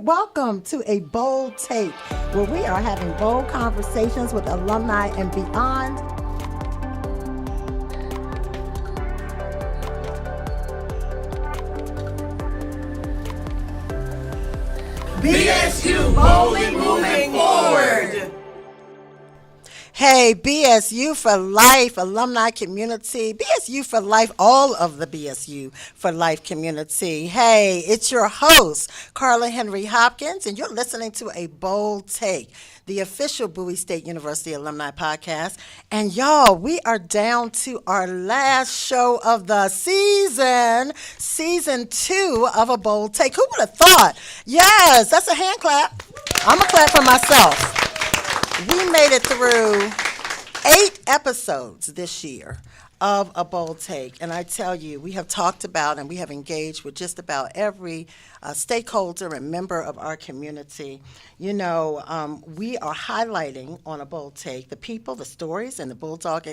Welcome to A Bold Take, where we are having bold conversations with alumni and beyond. BSU boldly moving forward. Hey, BSU for life, alumni community, BSU for life, all of the BSU for life community. Hey, it's your host, Carla Henry Hopkins, and you're listening to A Bold Take, the official Bowie State University alumni podcast. And y'all, we are down to our last show of the season 2 of A Bold Take. Who would have thought? Yes, that's a hand clap. I'm going to clap for myself. We made it through 8 episodes this year of A Bold Take. And I tell you, we have talked about and we have engaged with just about every stakeholder and member of our community. You know, we are highlighting on A Bold Take the people, the stories, and the Bulldog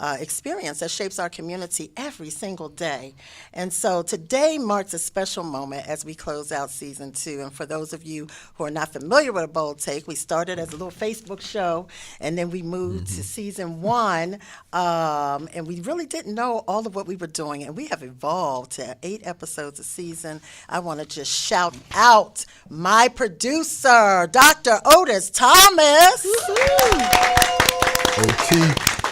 experience that shapes our community every single day. And so today marks a special moment as we close out season 2. And for those of you who are not familiar with A Bold Take, we started as a little Facebook show, and then we moved to season 1, and we really didn't know all of what we were doing, and we have evolved to 8 episodes a season. I want to just shout out my producer, Dr. Otis Thomas,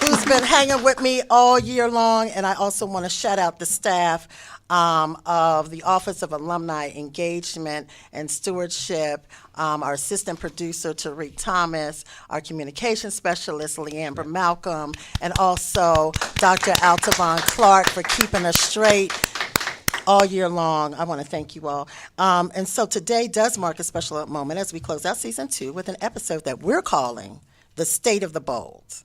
who's been hanging with me all year long. And I also want to shout out the staff of the Office of Alumni Engagement and Stewardship, our assistant producer, Tariq Thomas, our communication specialist, Leamber Malcolm, and also Dr. Altavon Clark for keeping us straight all year long. I want to thank you all. And so today does mark a special moment as we close out season 2 with an episode that we're calling The State of the Bold: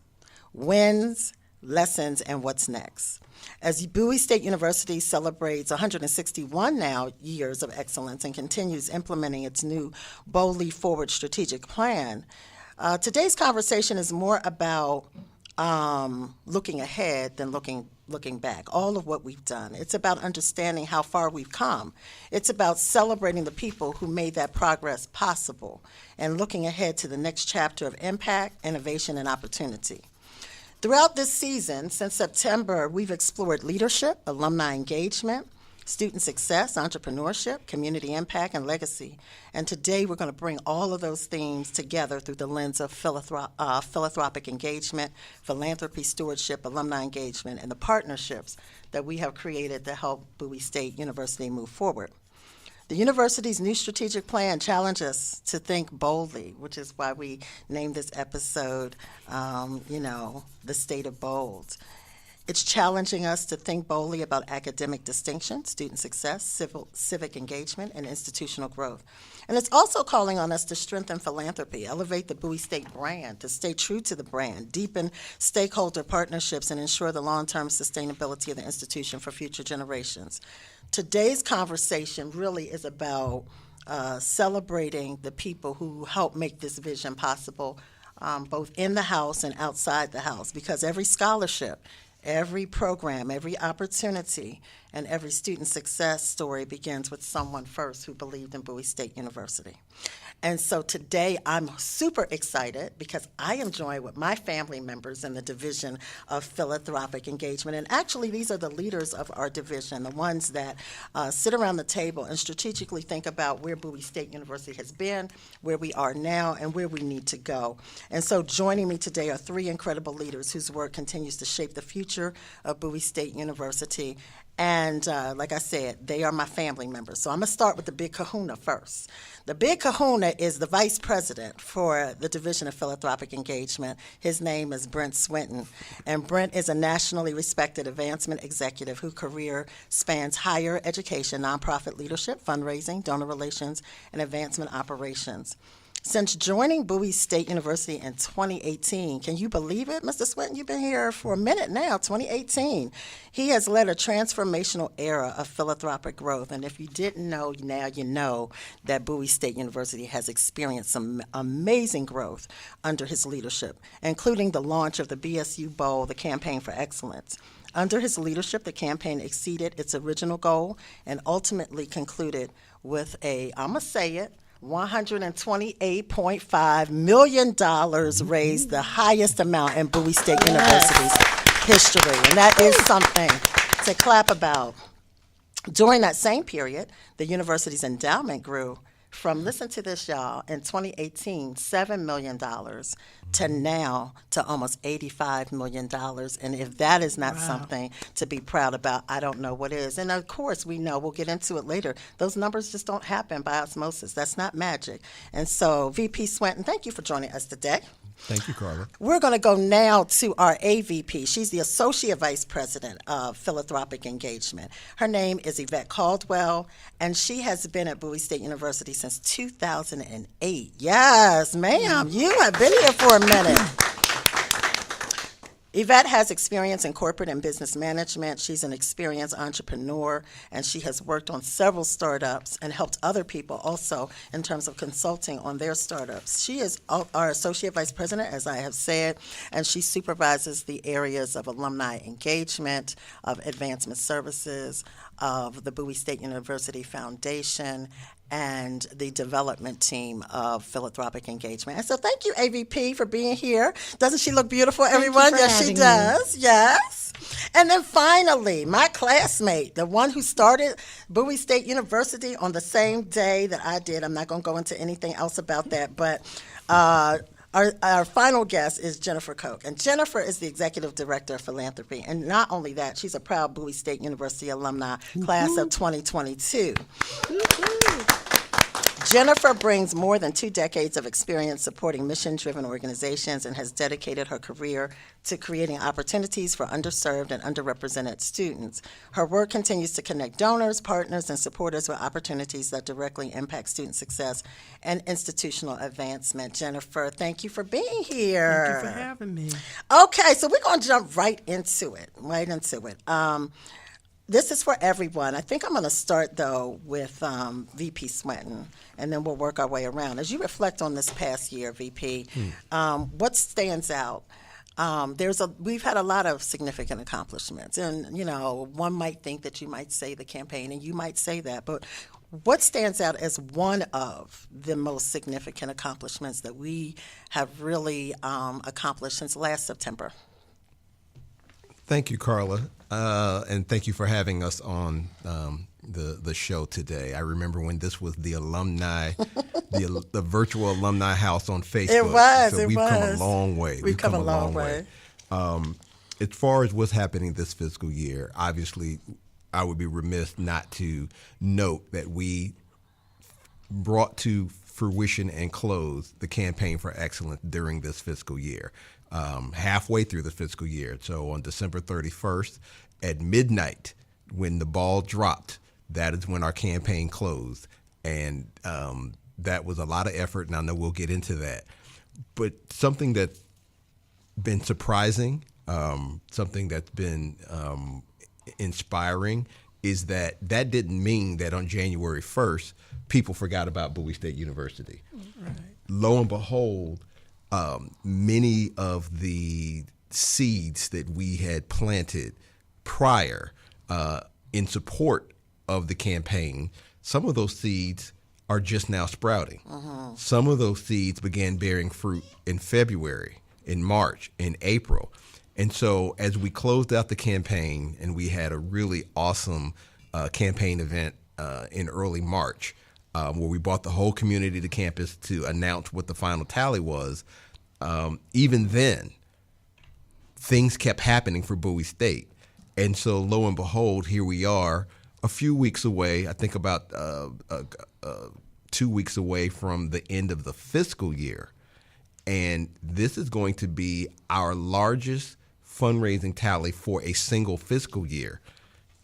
Wins, Lessons, and What's Next. As Bowie State University celebrates 161 now years of excellence and continues implementing its new Boldly Forward strategic plan, today's conversation is more about looking ahead than looking back, all of what we've done. It's about understanding how far we've come. It's about celebrating the people who made that progress possible and looking ahead to the next chapter of impact, innovation, and opportunity. Throughout this season, since September, we've explored leadership, alumni engagement, student success, entrepreneurship, community impact, and legacy. And today we're going to bring all of those themes together through the lens of philanthropic engagement, philanthropy, stewardship, alumni engagement, and the partnerships that we have created to help Bowie State University move forward. The university's new strategic plan challenges us to think boldly, which is why we named this episode, The State of Bold. It's challenging us to think boldly about academic distinction, student success, civic engagement, and institutional growth. And it's also calling on us to strengthen philanthropy, elevate the Bowie State brand, to stay true to the brand, deepen stakeholder partnerships, and ensure the long-term sustainability of the institution for future generations. Today's conversation really is about celebrating the people who help make this vision possible, both in the house and outside the house, because every scholarship, every program, every opportunity, and every student success story begins with someone first who believed in Bowie State University. And so today I'm super excited because I am joined with my family members in the Division of Philanthropic Engagement. And actually, these are the leaders of our division, the ones that sit around the table and strategically think about where Bowie State University has been, where we are now, and where we need to go. And so joining me today are 3 incredible leaders whose work continues to shape the future of Bowie State University. And like I said, they are my family members. So I'm going to start with the big kahuna first. The big kahuna is the vice president for the Division of Philanthropic Engagement. His name is Brent Swinton. And Brent is a nationally respected advancement executive whose career spans higher education, nonprofit leadership, fundraising, donor relations, and advancement operations. Since joining Bowie State University in 2018, can you believe it, Mr. Swinton? You've been here for a minute now, 2018. He has led a transformational era of philanthropic growth. And if you didn't know, now you know that Bowie State University has experienced some amazing growth under his leadership, including the launch of the BSU Bowl, the Campaign for Excellence. Under his leadership, the campaign exceeded its original goal and ultimately concluded with a, I'm going to say it, $128.5 million raised, the highest amount in Bowie State University's history. And that is something to clap about. During that same period, the university's endowment grew from, listen to this, y'all, in 2018, $7 million to now to almost $85 million. And if that is not something to be proud about, I don't know what is. And of course, we know, we'll get into it later, those numbers just don't happen by osmosis. That's not magic. And so, VP Swenton, thank you for joining us today. Thank you, Carla. We're going to go now to our AVP. She's the Associate Vice President of Philanthropic Engagement. Her name is Yvette Caldwell, and she has been at Bowie State University since 2008. Yes, ma'am, you have been here for a minute. Yvette has experience in corporate and business management. She's an experienced entrepreneur, and she has worked on several startups and helped other people also in terms of consulting on their startups. She is our Associate Vice President, as I have said, and she supervises the areas of alumni engagement, of advancement services, of the Bowie State University Foundation, and the development team of philanthropic engagement. And so thank you, AVP, for being here. Doesn't she look beautiful, everyone? Yes, she does. Yes. And then finally, my classmate, the one who started Bowie State University on the same day that I did. I'm not going to go into anything else about that, but our final guest is Jennifer Koch. And Jennifer is the Executive Director of Philanthropy. And not only that, she's a proud Bowie State University alumni, class of 2022. Jennifer brings more than 2 decades of experience supporting mission-driven organizations and has dedicated her career to creating opportunities for underserved and underrepresented students. Her work continues to connect donors, partners, and supporters with opportunities that directly impact student success and institutional advancement. Jennifer, thank you for being here. Thank you for having me. Okay, so we're going to jump right into it. This is for everyone. I think I'm going to start, though, with VP Swenton, and then we'll work our way around. As you reflect on this past year, VP, what stands out? We've had a lot of significant accomplishments, and, one might think that you might say the campaign, and you might say that, but what stands out as one of the most significant accomplishments that we have really accomplished since last September? Thank you, Carla, and thank you for having us on the show today. I remember when this was the alumni, the virtual alumni house on Facebook. It was. So we've come a long way. We've come a long way. As far as what's happening this fiscal year, obviously, I would be remiss not to note that we brought to fruition and close the Campaign for Excellence during this fiscal year. Halfway through the fiscal year. So on December 31st at midnight, when the ball dropped, that is when our campaign closed. And that was a lot of effort, and I know we'll get into that. But something that's been surprising, something that's been inspiring, is that didn't mean that on January 1st, people forgot about Bowie State University. Right. Lo and behold, many of the seeds that we had planted prior in support of the campaign, some of those seeds are just now sprouting. Some of those seeds began bearing fruit in February, in March, in April. And so as we closed out the campaign and we had a really awesome campaign event in early March, where we brought the whole community to campus to announce what the final tally was, even then, things kept happening for Bowie State. And so lo and behold, here we are a few weeks away, I think about 2 weeks away from the end of the fiscal year. And this is going to be our largest fundraising tally for a single fiscal year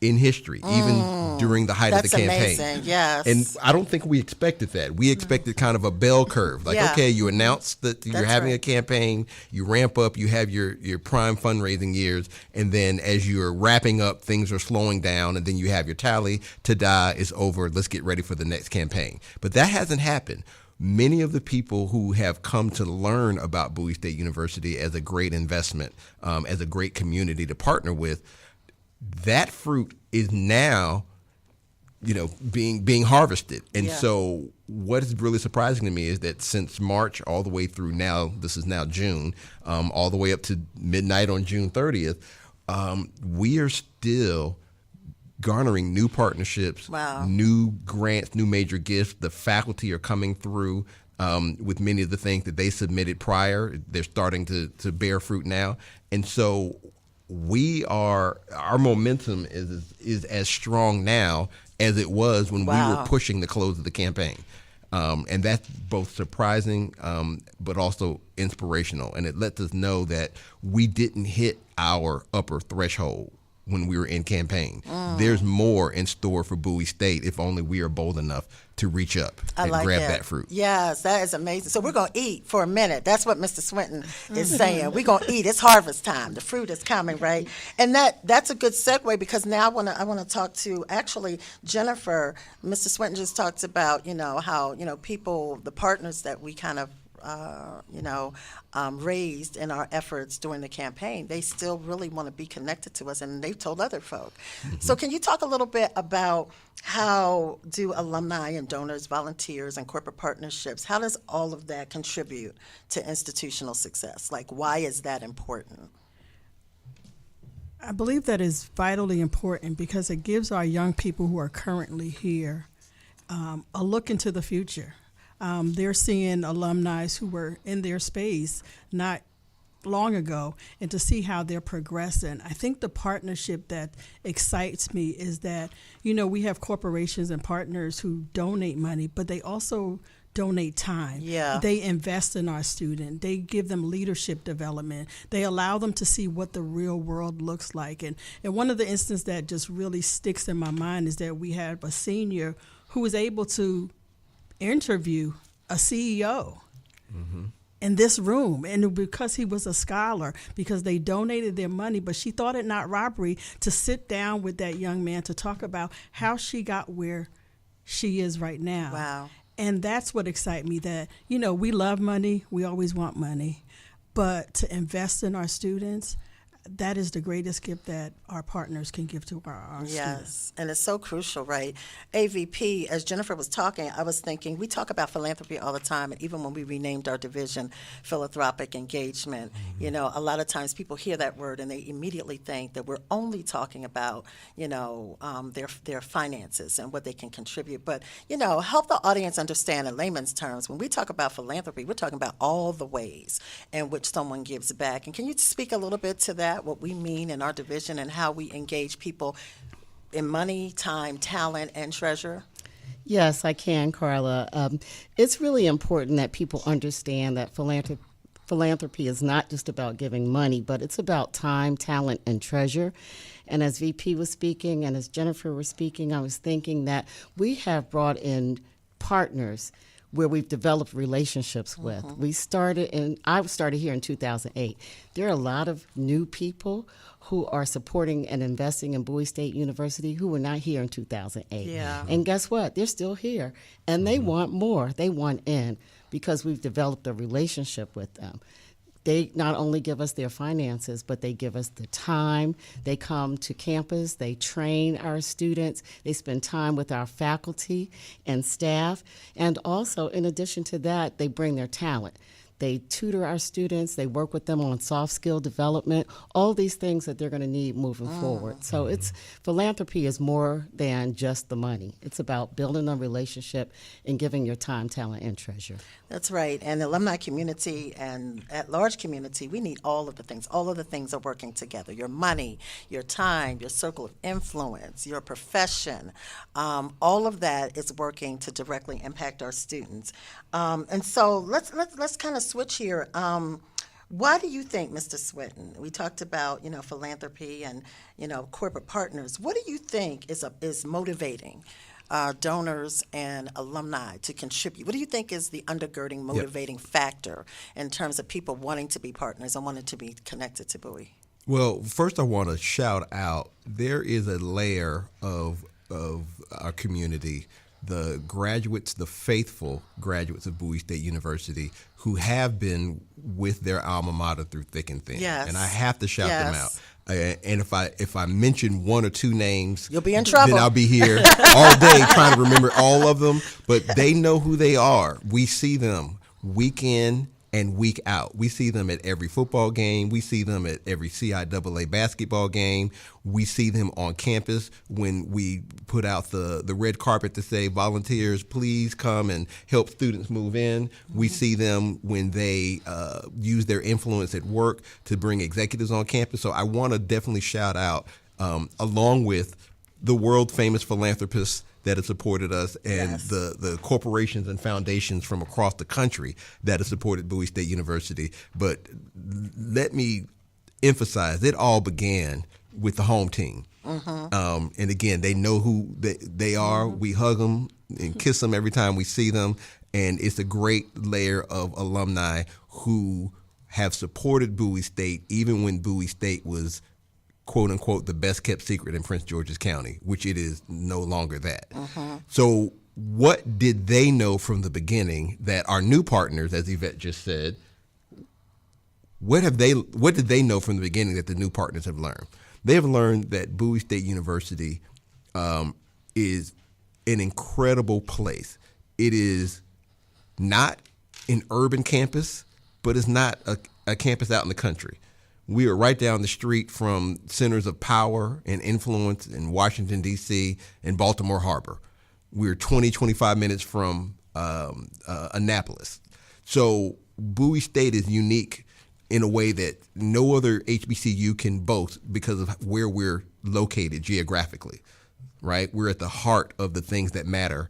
in history, even during the height of the campaign. That's amazing, yes. And I don't think we expected that. We expected kind of a bell curve. Like, okay, you announce that you're having a campaign, you ramp up, you have your prime fundraising years, and then as you're wrapping up, things are slowing down, and then you have your tally, ta-da, it's over, let's get ready for the next campaign. But that hasn't happened. Many of the people who have come to learn about Bowie State University as a great investment, as a great community to partner with, that fruit is now being harvested. And Yeah. so what is really surprising to me is that since March all the way through now, this is now June, all the way up to midnight on June 30th, we are still garnering new partnerships, Wow. new grants, new major gifts. The faculty are coming through with many of the things that they submitted prior. They're starting to bear fruit now. And so our momentum is as strong now as it was when we Wow. were pushing the close of the campaign. And that's both surprising, but also inspirational. And it lets us know that we didn't hit our upper threshold when we were in campaign. There's more in store for Bowie State if only we are bold enough to reach up I and like grab it. that fruit. Yes, that is amazing. So we're going to eat for a minute. That's what Mr. Swinton is saying. We're going to eat. It's harvest time. The fruit is coming, right? And that's a good segue because now I want to talk to actually Jennifer. Mr. Swinton just talked about, how, people, the partners that we kind of raised in our efforts during the campaign, they still really want to be connected to us, and they've told other folk. So can you talk a little bit about how do alumni and donors, volunteers, and corporate partnerships, how does all of that contribute to institutional success? Like, why is that important? I believe that is vitally important because it gives our young people who are currently here a look into the future. They're seeing alumni who were in their space not long ago, and to see how they're progressing. I think the partnership that excites me is that, we have corporations and partners who donate money, but they also donate time. Yeah. They invest in our student. They give them leadership development. They allow them to see what the real world looks like. And one of the instances that just really sticks in my mind is that we have a senior who was able to interview a CEO in this room, and because he was a scholar, because they donated their money, but she thought it not robbery to sit down with that young man to talk about how she got where she is right now. Wow. And that's what excites me, that, we love money, we always want money, but to invest in our students, that is the greatest gift that our partners can give to our students. Yes, and it's so crucial, right? AVP, as Jennifer was talking, I was thinking, we talk about philanthropy all the time, and even when we renamed our division, philanthropic engagement, a lot of times people hear that word and they immediately think that we're only talking about, their finances and what they can contribute. But, help the audience understand in layman's terms, when we talk about philanthropy, we're talking about all the ways in which someone gives back. And can you speak a little bit to that? What we mean in our division and how we engage people in money, time, talent, and treasure? Yes, I can, Carla. It's really important that people understand that philanthropy is not just about giving money, but it's about time, talent, and treasure. And as VP was speaking and as Jennifer was speaking, I was thinking that we have brought in partners where we've developed relationships with. I started here in 2008. There are a lot of new people who are supporting and investing in Bowie State University who were not here in 2008. Yeah. And guess what? They're still here. And they want more. They want in because we've developed a relationship with them. They not only give us their finances, but they give us the time. They come to campus, they train our students, they spend time with our faculty and staff, and also, in addition to that, they bring their talent. They tutor our students, they work with them on soft skill development, all these things that they're going to need moving forward. So philanthropy is more than just the money. It's about building a relationship and giving your time, talent, and treasure. That's right. And the alumni community and at-large community, we need all of the things. All of the things are working together. Your money, your time, your circle of influence, your profession, all of that is working to directly impact our students. And so let's kind of switch here. Why do you think, Mr. Swinton, we talked about, philanthropy and, corporate partners. What do you think is motivating donors and alumni to contribute? What do you think is the undergirding, motivating factor in terms of people wanting to be partners and wanting to be connected to Bowie? Well, first I want to shout out, there is a layer of our community the graduates, the faithful graduates of Bowie State University who have been with their alma mater through thick and thin. Yes. And I have to shout them out. Yes. And if I mention one or two names, You'll be in trouble. Then I'll be here all day trying to remember all of them. But they know who they are. We see them week in and week out. We see them at every football game. We see them at every CIAA basketball game. We see them on campus when we put out the red carpet to say, volunteers, please come and help students move in. We see them when they use their influence at work to bring executives on campus. So I want to definitely shout out, along with the world famous philanthropists that have supported us and Yes. the corporations and foundations from across the country that have supported Bowie State University. But let me emphasize, it all began with the home team. And again, they know who they are. We hug them and kiss them every time we see them. And it's a great layer of alumni who have supported Bowie State even when Bowie State was, quote unquote, the best kept secret in Prince George's County, which it is no longer that. So what did they know from the beginning that our new partners, as Yvette just said, what did they know from the beginning that the new partners have learned? They have learned that Bowie State University is an incredible place. It is not an urban campus, but it's not a campus out in the country. We are right down the street from centers of power and influence in Washington, D.C. and Baltimore Harbor. We're 25 minutes from Annapolis. So Bowie State is unique in a way that no other HBCU can boast because of where we're located geographically, right? We're at the heart of the things that matter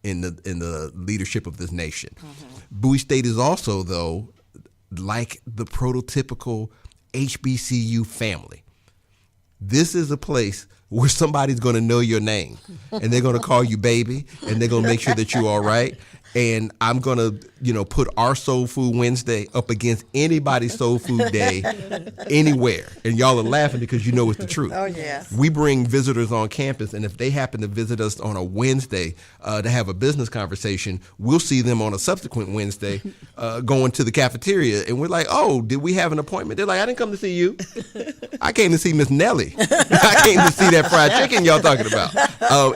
in the leadership of this nation. Bowie State is also, though, like the prototypical HBCU family. This is a place where somebody's going to know your name and they're going to call you baby and they're going to make sure that you're all right. And I'm going to, put our Soul Food Wednesday up against anybody's Soul Food Day anywhere. And y'all are laughing because you know it's the truth. Oh, yes. We bring visitors on campus, and if they happen to visit us on a Wednesday to have a business conversation, we'll see them on a subsequent Wednesday going to the cafeteria. And we're like, oh, did we have an appointment? They're like, I didn't come to see you. I came to see Miss Nellie. I came to see that fried chicken y'all talking about.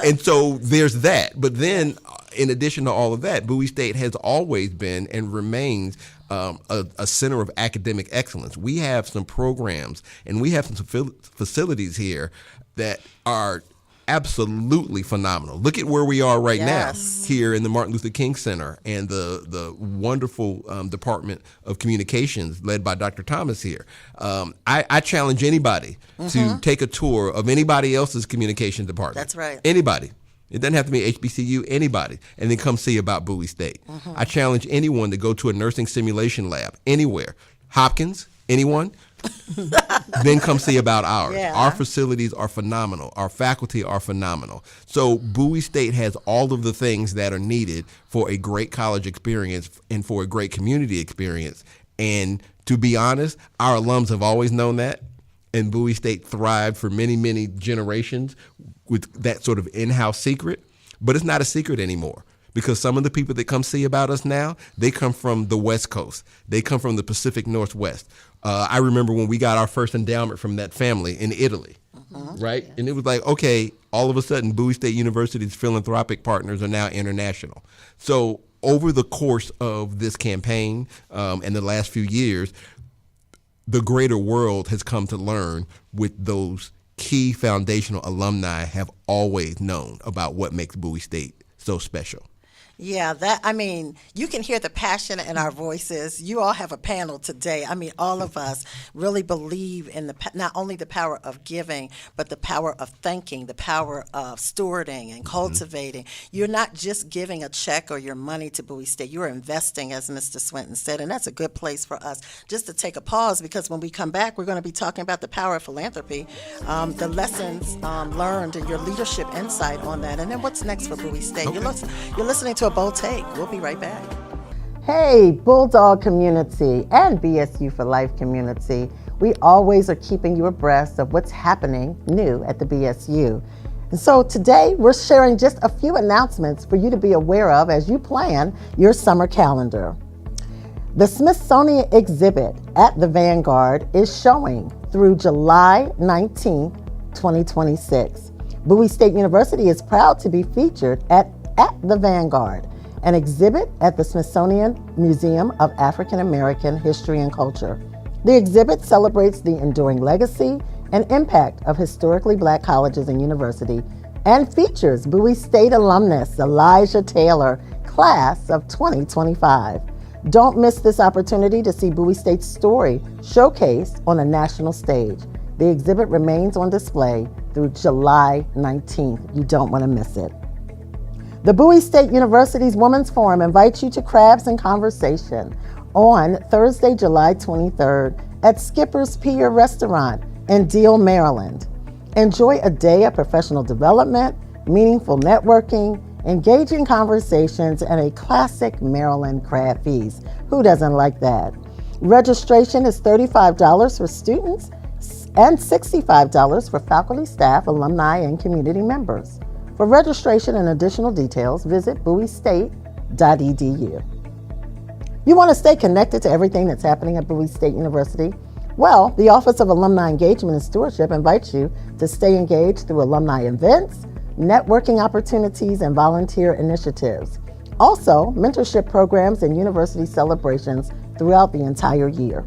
And so there's that. But then, in addition to all of that, Bowie State has always been and remains a center of academic excellence. We have some programs and we have some facilities here that are absolutely phenomenal. Look at where we are right now here in the Martin Luther King Center and the wonderful Department of Communications led by Dr. Thomas here. I challenge anybody to take a tour of anybody else's communication department. That's right. Anybody. It doesn't have to be HBCU, anybody, and then come see about Bowie State. I challenge anyone to go to a nursing simulation lab anywhere. Hopkins, anyone? Then come see about ours. Yeah. Our facilities are phenomenal. Our faculty are phenomenal. So Bowie State has all of the things that are needed for a great college experience and for a great community experience. And to be honest, our alums have always known that. And Bowie State thrived for many, many generations with that sort of in-house secret. But it's not a secret anymore because some of the people that come see about us now, they come from the West Coast. They come from the Pacific Northwest. I remember when we got our first endowment from that family in Italy, right? And it was like, okay, all of a sudden, Bowie State University's philanthropic partners are now international. So over the course of this campaign and the last few years, the greater world has come to learn with those key foundational alumni have always known about what makes Bowie State so special. Yeah, you can hear the passion in our voices. You all have a panel today. All of us really believe in not only the power of giving, but the power of thinking, the power of stewarding and cultivating. You're not just giving a check or your money to Bowie State. You're investing, as Mr. Swinton said, and that's a good place for us just to take a pause because when we come back, we're going to be talking about the power of philanthropy, the lessons learned and your leadership insight on that, and then what's next for Bowie State. Okay. You're listening to A Bold Take. We'll be right back. Hey, Bulldog community and BSU for Life community. We always are keeping you abreast of what's happening new at the BSU. And so today we're sharing just a few announcements for you to be aware of as you plan your summer calendar. The Smithsonian exhibit at the Vanguard is showing through July 19th, 2026. Bowie State University is proud to be featured at the Vanguard, an exhibit at the Smithsonian Museum of African American History and Culture. The exhibit celebrates the enduring legacy and impact of historically Black colleges and universities and features Bowie State alumnus Elijah Taylor, class of 2025. Don't miss this opportunity to see Bowie State's story showcased on a national stage. The exhibit remains on display through July 19th. You don't want to miss it. The Bowie State University's Women's Forum invites you to Crabs and Conversation on Thursday, July 23rd at Skipper's Pier Restaurant in Deal, Maryland. Enjoy a day of professional development, meaningful networking, engaging conversations, and a classic Maryland crab feast. Who doesn't like that? Registration is $35 for students and $65 for faculty, staff, alumni, and community members. For registration and additional details, visit bowiestate.edu. You want to stay connected to everything that's happening at Bowie State University? Well, the Office of Alumni Engagement and Stewardship invites you to stay engaged through alumni events, networking opportunities, and volunteer initiatives. Also, mentorship programs and university celebrations throughout the entire year.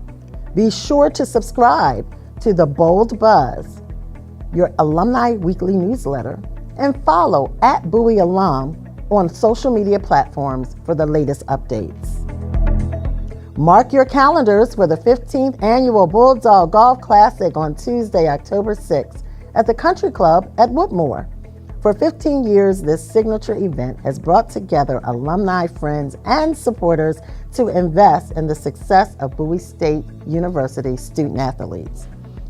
Be sure to subscribe to the Bold Buzz, your alumni weekly newsletter, and follow at Bowie Alum on social media platforms for the latest updates. Mark your calendars for the 15th Annual Bulldog Golf Classic on Tuesday, October 6th at the Country Club at Woodmore. For 15 years, this signature event has brought together alumni, friends, and supporters to invest in the success of Bowie State University student athletes.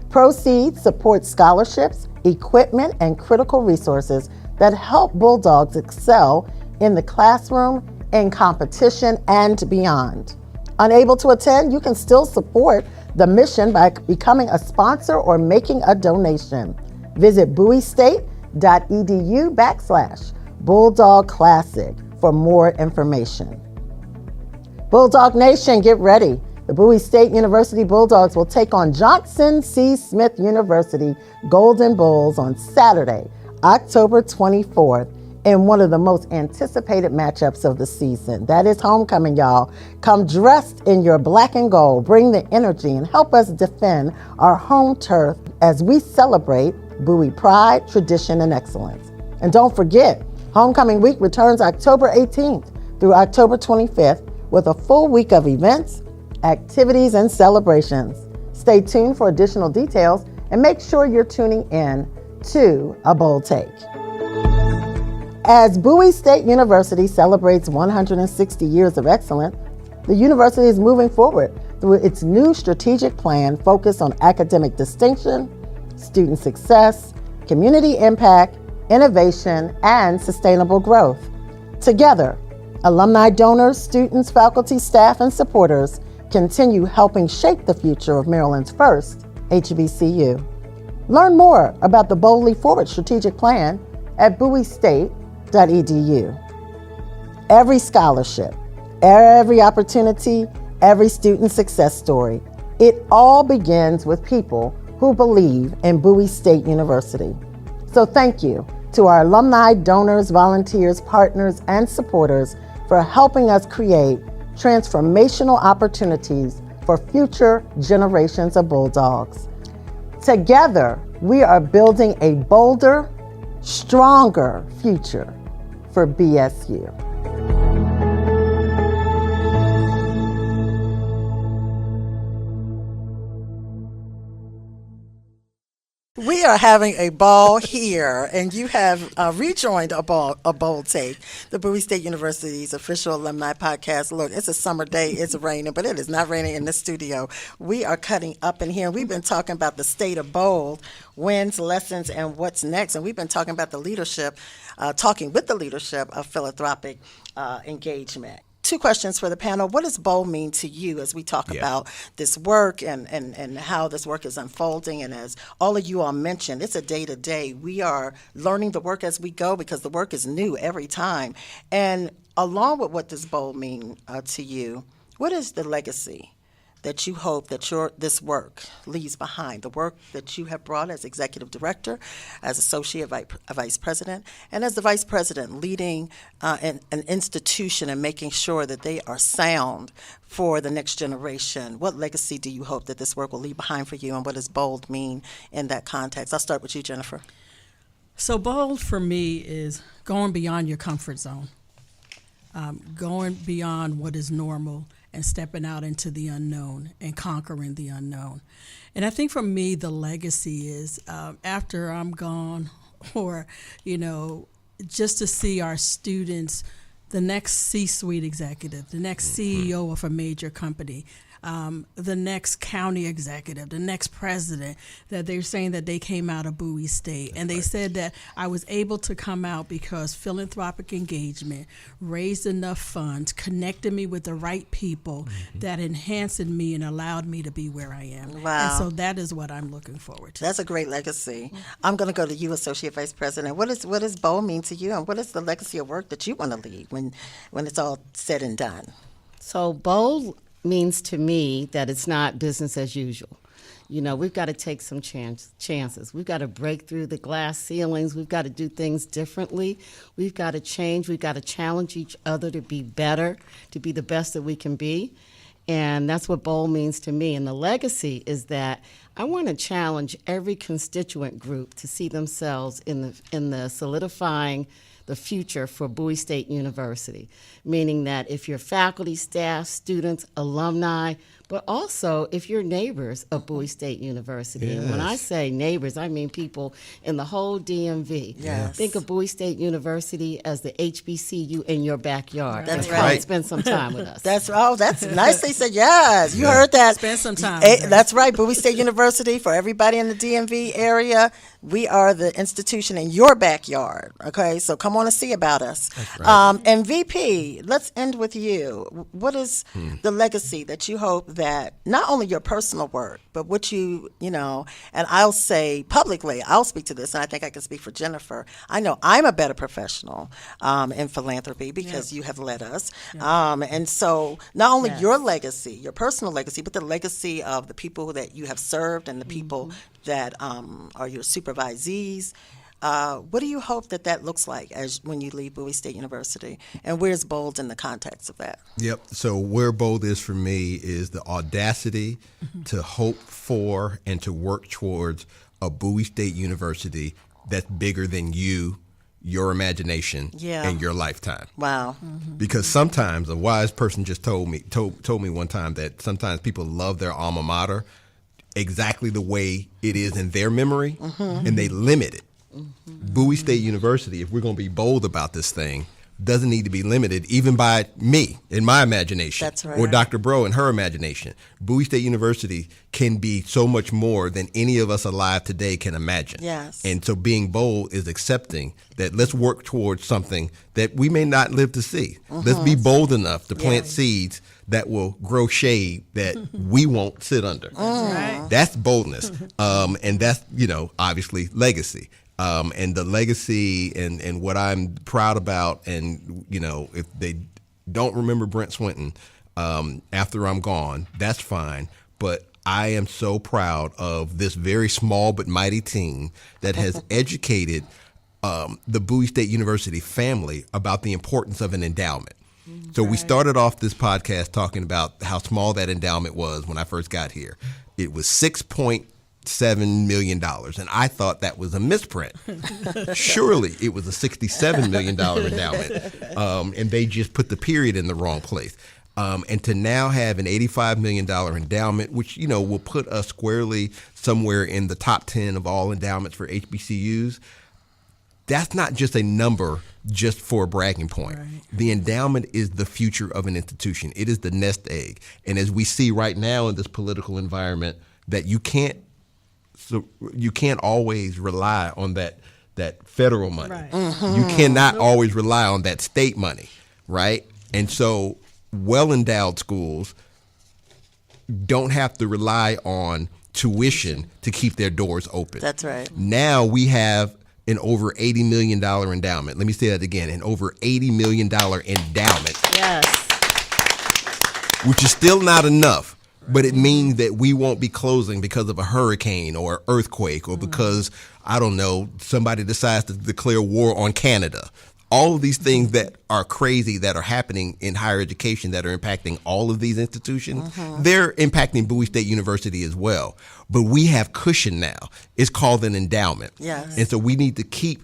Proceeds support scholarships, equipment, and critical resources that help Bulldogs excel in the classroom, in competition, and beyond. Unable to attend, you can still support the mission by becoming a sponsor or making a donation. Visit bowiestate.edu/Bulldog Classic for more information. Bulldog Nation, get ready. The Bowie State University Bulldogs will take on Johnson C. Smith University Golden Bulls on Saturday, October 24th, in one of the most anticipated matchups of the season. That is homecoming, y'all. Come dressed in your black and gold, bring the energy, and help us defend our home turf as we celebrate Bowie pride, tradition, and excellence. And don't forget, Homecoming Week returns October 18th through October 25th with a full week of events, activities, and celebrations. Stay tuned for additional details and make sure you're tuning in to A Bold Take. As Bowie State University celebrates 160 years of excellence, the university is moving forward through its new strategic plan focused on academic distinction, student success, community impact, innovation, and sustainable growth. Together, alumni, donors, students, faculty, staff, and supporters continue helping shape the future of Maryland's first HBCU. Learn more about the Boldly Forward strategic plan at bowiestate.edu. Every scholarship, every opportunity, every student success story, it all begins with people who believe in Bowie State University. So thank you to our alumni, donors, volunteers, partners, and supporters for helping us create transformational opportunities for future generations of Bulldogs. Together, we are building a bolder, stronger future for BSU. We are having a ball here, and you have rejoined a Bold Take, the Bowie State University's official alumni podcast. Look, it's a summer day, it's raining, but it is not raining in the studio. We are cutting up in here, and we've been talking about the state of Bold, wins, lessons, and what's next. And we've been talking about the leadership, talking with the leadership of philanthropic engagement. two questions for the panel. What does BOLD mean to you as we talk about this work and how this work is unfolding? And as all of you all mentioned, it's a day-to-day. We are learning the work as we go because the work is new every time. And along with what does BOLD mean to you, what is the legacy that you hope that this work leaves behind, the work that you have brought as executive director, as associate vice president, and as the vice president leading an institution and making sure that they are sound for the next generation? What legacy do you hope that this work will leave behind for you, and what does BOLD mean in that context? I'll start with you, Jennifer. So BOLD for me is going beyond your comfort zone, going beyond what is normal, and stepping out into the unknown and conquering the unknown. And I think for me, the legacy is after I'm gone, or, just to see our students, the next C-suite executive, the next CEO of a major company, the next county executive, the next president, that they're saying that they came out of Bowie State. And they said that I was able to come out because philanthropic engagement raised enough funds, connected me with the right people that enhanced me and allowed me to be where I am. Wow. And so that is what I'm looking forward to. That's a great legacy. I'm going to go to you, Associate Vice President. What does BOLD mean to you, and what is the legacy of work that you want to leave when it's all said and done? So BOLD means to me that it's not business as usual. We've got to take some chances. We've got to break through the glass ceilings. We've got to do things differently. We've got to change. We've got to challenge each other to be better, to be the best that we can be. And that's what BOLD means to me. And the legacy is that I want to challenge every constituent group to see themselves in the solidifying the future for Bowie State University, meaning that if you're faculty, staff, students, alumni, but also if you're neighbors of Bowie State University. Yes. And when I say neighbors, I mean people in the whole DMV. Yes. Think of Bowie State University as the HBCU in your backyard. That's and come right. and spend some time with us. That's nice. They said yes. You heard that. Spend some time. That's right. Bowie State University, for everybody in the DMV area, we are the institution in your backyard. Okay, so come on and see about us. That's right. And VP, let's end with you. What is the legacy that you hope that not only your personal work, but what and I'll say publicly, I'll speak to this, and I think I can speak for Jennifer. I know I'm a better professional in philanthropy because you have led us. And so not only your legacy, your personal legacy, but the legacy of the people that you have served and the people that are your supervisees. What do you hope that looks like when you leave Bowie State University? And where's BOLD in the context of that? Yep. So where BOLD is for me is the audacity to hope for and to work towards a Bowie State University that's bigger than you, your imagination, and your lifetime. Wow. Because sometimes a wise person just told me one time that sometimes people love their alma mater exactly the way it is in their memory, and they limit it. Bowie State University, if we're going to be bold about this thing, doesn't need to be limited even by me in my imagination. That's right. Or Dr. Bro in her imagination. Bowie State University can be so much more than any of us alive today can imagine. Yes. And so being bold is accepting that let's work towards something that we may not live to see. Let's be bold enough to plant seeds that will grow shade that we won't sit under. Right. That's boldness. And that's, obviously legacy. And the legacy and what I'm proud about, and, if they don't remember Brent Swinton after I'm gone, that's fine. But I am so proud of this very small but mighty team that has educated the Bowie State University family about the importance of an endowment. So we started off this podcast talking about how small that endowment was when I first got here. It was $6.7 million, and I thought that was a misprint. Surely it was a $67 million endowment, and they just put the period in the wrong place. And to now have an $85 million endowment, which, will put us squarely somewhere in the top 10 of all endowments for HBCUs, that's not just a number just for a bragging point. Right. The endowment is the future of an institution. It is the nest egg. And as we see right now in this political environment, that you can't always rely on that federal money. Right. You cannot always rely on that state money, right? And so well-endowed schools don't have to rely on tuition to keep their doors open. That's right. Now we have an over $80 million endowment. Let me say that again, an over $80 million endowment. Yes. Which is still not enough, but it means that we won't be closing because of a hurricane or earthquake or because, I don't know, somebody decides to declare war on Canada. All of these things that are crazy that are happening in higher education that are impacting all of these institutions, they're impacting Bowie State University as well. But we have cushion now. It's called an endowment. Yes. And so we need to keep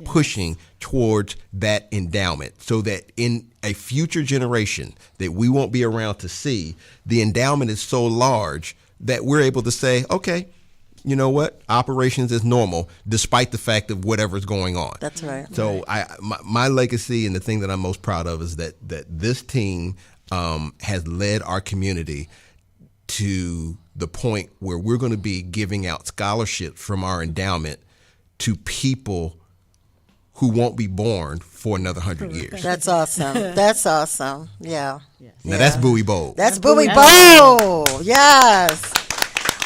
pushing towards that endowment so that in a future generation that we won't be around to see, the endowment is so large that we're able to say, okay, you know what? Operations is normal, despite the fact of whatever's going on. That's right. So my legacy and the thing that I'm most proud of is that this team has led our community to the point where we're going to be giving out scholarships from our endowment to people who won't be born for another 100 years. That's awesome. That's awesome. Yeah. Now that's Bowie Bold. That's Bowie Bold. Yes.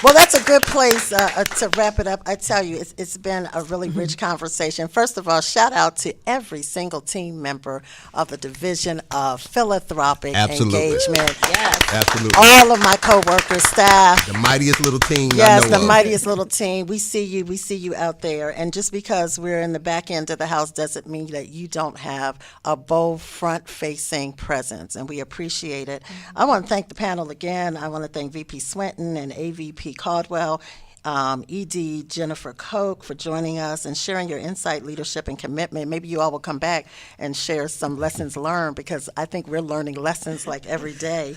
Well, that's a good place to wrap it up. I tell you, it's been a really rich conversation. First of all, shout out to every single team member of the Division of Philanthropic Engagement. Yes. Absolutely. All of my coworkers, staff. The mightiest little team Yes, I know the of. mightiest little team. We see you. We see you out there. And just because we're in the back end of the house doesn't mean that you don't have a bold front-facing presence, and we appreciate it. I want to thank the panel again. I want to thank VP Swinton and AVP Caldwell, ED Jennifer Koch for joining us and sharing your insight, leadership, and commitment. Maybe you all will come back and share some lessons learned, because I think we're learning lessons like every day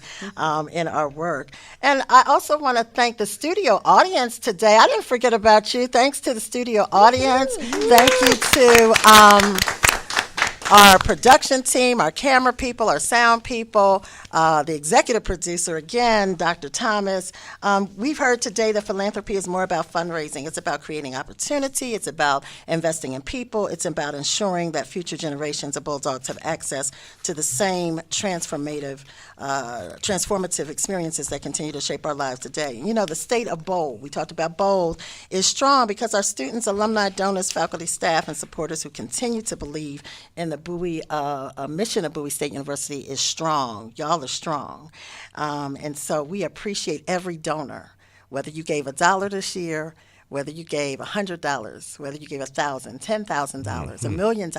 in our work. And I also want to thank the studio audience today. I didn't forget about you. Thanks to the studio audience. Thank you to our production team, our camera people, our sound people, the executive producer, again, Dr. Thomas. We've heard today that philanthropy is more about fundraising. It's about creating opportunity. It's about investing in people. It's about ensuring that future generations of Bulldogs have access to the same transformative experiences that continue to shape our lives today. You know, the state of bold, we talked about bold, is strong because our students, alumni, donors, faculty, staff, and supporters who continue to believe in the Bowie mission of Bowie State University is strong. Y'all are strong. And so we appreciate every donor, whether you gave $1 this year, whether you gave $100, whether you gave $1,000, $10,000, $1 million.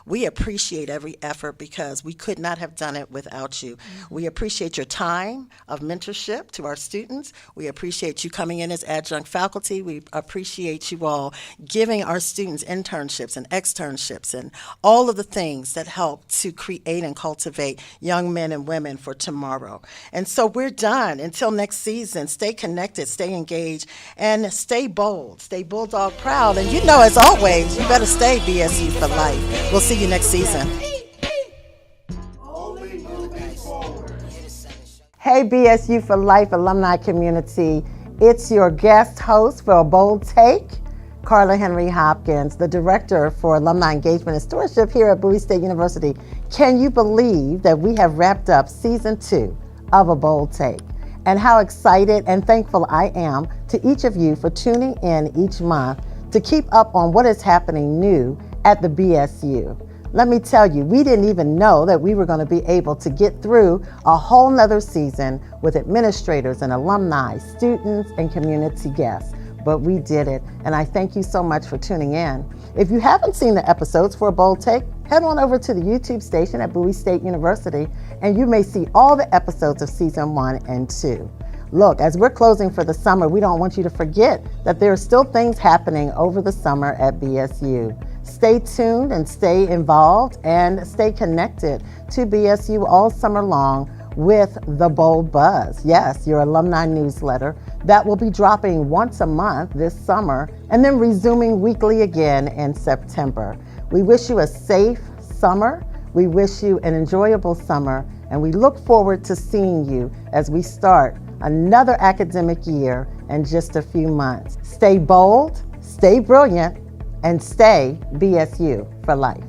We appreciate every effort because we could not have done it without you. We appreciate your time of mentorship to our students. We appreciate you coming in as adjunct faculty. We appreciate you all giving our students internships and externships and all of the things that help to create and cultivate young men and women for tomorrow. And so we're done. Until next season, stay connected, stay engaged, and stay bold, stay Bulldog proud, and you know, as always, you better stay BSU for life. We'll see you next season. Hey, BSU for Life alumni community, it's your guest host for A Bold Take, Carla Henry Hopkins, the Director for Alumni Engagement and Stewardship here at Bowie State University. Can you believe that we have wrapped up Season 2 of A Bold Take? And how excited and thankful I am to each of you for tuning in each month to keep up on what is happening new at the BSU. Let me tell you, we didn't even know that we were going to be able to get through a whole nother season with administrators and alumni, students, and community guests. But we did it, and I thank you so much for tuning in. If you haven't seen the episodes for A Bold Take, head on over to the YouTube station at Bowie State University, and you may see all the episodes of Season 1 and 2. Look, as we're closing for the summer, we don't want you to forget that there are still things happening over the summer at BSU. Stay tuned and stay involved and stay connected to BSU all summer long with The Bold Buzz. Yes, your alumni newsletter that will be dropping once a month this summer and then resuming weekly again in September. We wish you a safe summer. We wish you an enjoyable summer, and we look forward to seeing you as we start another academic year in just a few months. Stay bold, stay brilliant, and stay BSU for life.